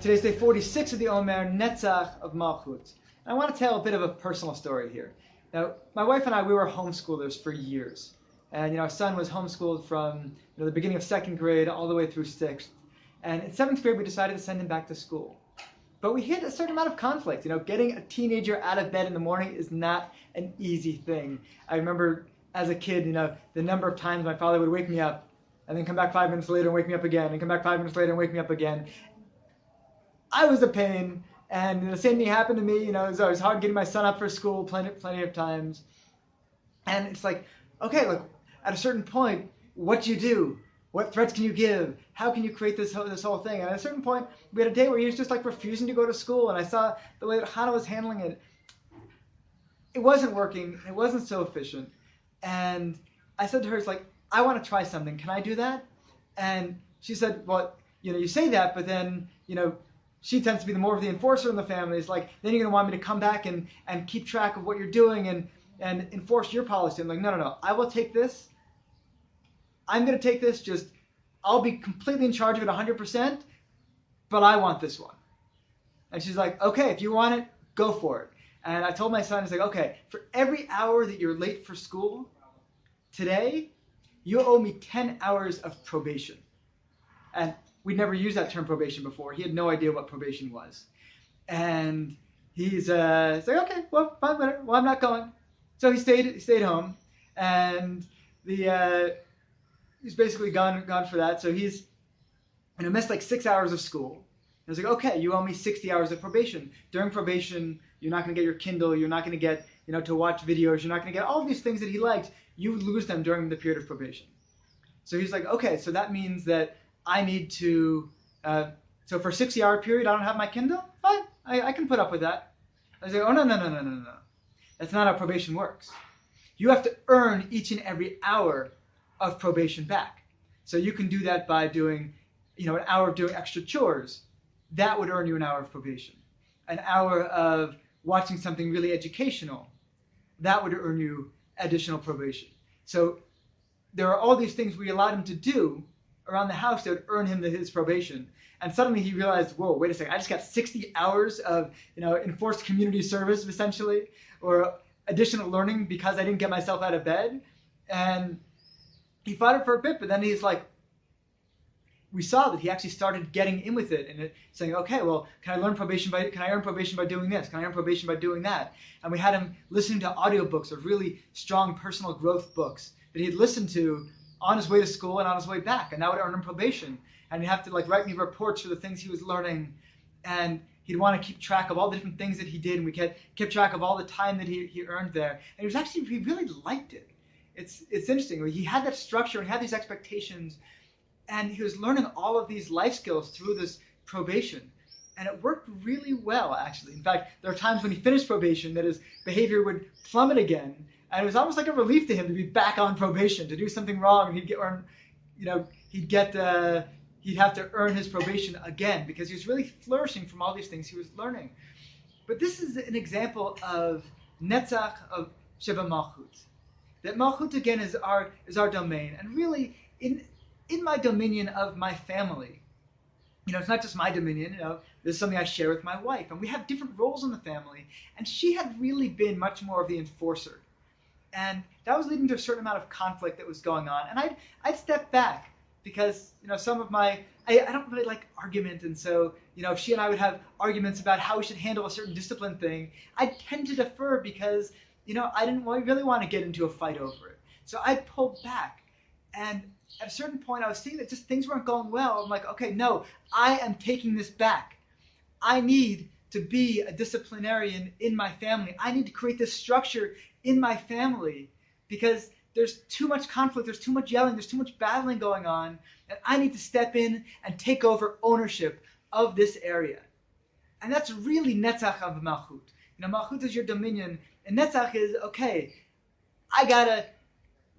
Today's day 46 of the Omer, Netzach of Malchut. I want to tell a bit of a personal story here. Now, my wife and I, we were homeschoolers for years. And, our son was homeschooled from the beginning of second grade all the way through sixth. And in seventh grade, we decided to send him back to school. But we hit a certain amount of conflict. Getting a teenager out of bed in the morning is not an easy thing. I remember as a kid, the number of times my father would wake me up and then come back 5 minutes later and wake me up again, and come back 5 minutes later and wake me up again. I was a pain, and the same thing happened to me. It was hard getting my son up for school plenty of times. And it's like, okay, look, at a certain point, what do you do? What threats can you give? How can you create this whole thing? And at a certain point, we had a day where he was just like refusing to go to school, and I saw the way that Hannah was handling it. It wasn't working. It wasn't so efficient. And I said to her, it's like, I want to try something. Can I do that? And she said, well, you say that, but then, she tends to be more of the enforcer in the family. It's like, then you're going to want me to come back and keep track of what you're doing and enforce your policy. I'm like, no. I will take this. I'm going to take this. I'll be completely in charge of it 100%, but I want this one. And she's like, okay, if you want it, go for it. And I told my son, it's like, okay, for every hour that you're late for school today, you owe me 10 hours of probation. And we'd never used that term probation before. He had no idea what probation was. And he's like, okay, well, fine, whatever. Well, I'm not going. So he stayed home, and he's basically gone for that. So he's missed like 6 hours of school. And I was like, okay, you owe me 60 hours of probation. During probation, you're not going to get your Kindle. You're not going to get, to watch videos. You're not going to get all of these things that he liked. You would lose them during the period of probation. So he's like, okay, so that means that I need to, so for a 60-hour period, I don't have my Kindle? Fine, I can put up with that. I was like, oh, no. That's not how probation works. You have to earn each and every hour of probation back. So you can do that by doing, an hour of doing extra chores. That would earn you an hour of probation. An hour of watching something really educational. That would earn you additional probation. So there are all these things we allowed him to do around the house that would earn him his probation. And suddenly he realized, whoa, wait a second, I just got 60 hours of enforced community service, essentially, or additional learning because I didn't get myself out of bed. And he fought it for a bit, but then he's like, we saw that he actually started getting in with it and saying, okay, well, can I earn probation by doing this? Can I earn probation by doing that? And we had him listening to audiobooks of really strong personal growth books that he'd listened to on his way to school and on his way back. And that would earn him probation. And he'd have to write me reports for the things he was learning. And he'd want to keep track of all the different things that he did. And we kept track of all the time that he earned there. And he really liked it. It's interesting. He had that structure and he had these expectations. And he was learning all of these life skills through this probation. And it worked really well, actually. In fact, there are times when he finished probation that his behavior would plummet again. And it was almost like a relief to him to be back on probation, to do something wrong, and he'd have to earn his probation again because he was really flourishing from all these things he was learning. But this is an example of Netzach of Sheva Malchut. That Malchut again is our domain, and really in my dominion of my family. It's not just my dominion. This is something I share with my wife, and we have different roles in the family. And she had really been much more of the enforcer. And that was leading to a certain amount of conflict that was going on. And I'd step back because, some of I don't really like argument. And so, if she and I would have arguments about how we should handle a certain discipline thing, I'd tend to defer because, I didn't really want to get into a fight over it. So I'd pull back. And at a certain point, I was seeing that just things weren't going well. I'm like, okay, no, I am taking this back. I need to be a disciplinarian in my family. I need to create this structure in my family because there's too much conflict, there's too much yelling, there's too much battling going on, and I need to step in and take over ownership of this area. And that's really Netzach of Malchut. Malchut is your dominion, and Netzach is, okay, I gotta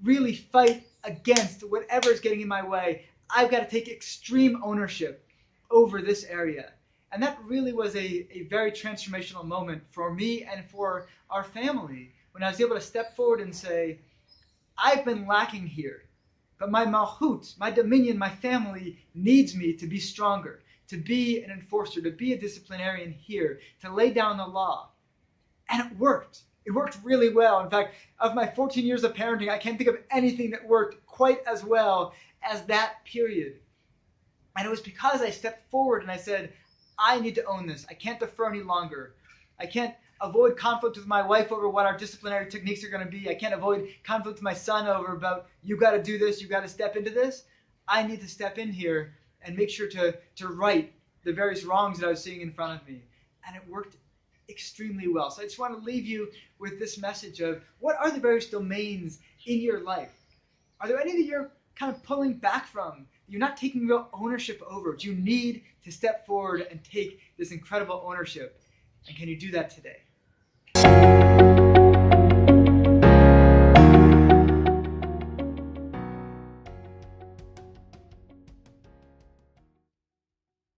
really fight against whatever is getting in my way. I've got to take extreme ownership over this area. And that really was a very transformational moment for me and for our family when I was able to step forward and say, I've been lacking here, but my Malchut, my dominion, my family needs me to be stronger, to be an enforcer, to be a disciplinarian here, to lay down the law. And it worked. It worked really well. In fact, of my 14 years of parenting, I can't think of anything that worked quite as well as that period. And it was because I stepped forward and I said, I need to own this. I can't defer any longer. I can't avoid conflict with my wife over what our disciplinary techniques are going to be. I can't avoid conflict with my son over about, you got to do this, you got to step into this. I need to step in here and make sure to right the various wrongs that I was seeing in front of me. And it worked extremely well. So I just want to leave you with this message of, what are the various domains in your life? Are there any that you're kind of pulling back from? You're not taking real ownership over. Do you need to step forward and take this incredible ownership? And can you do that today?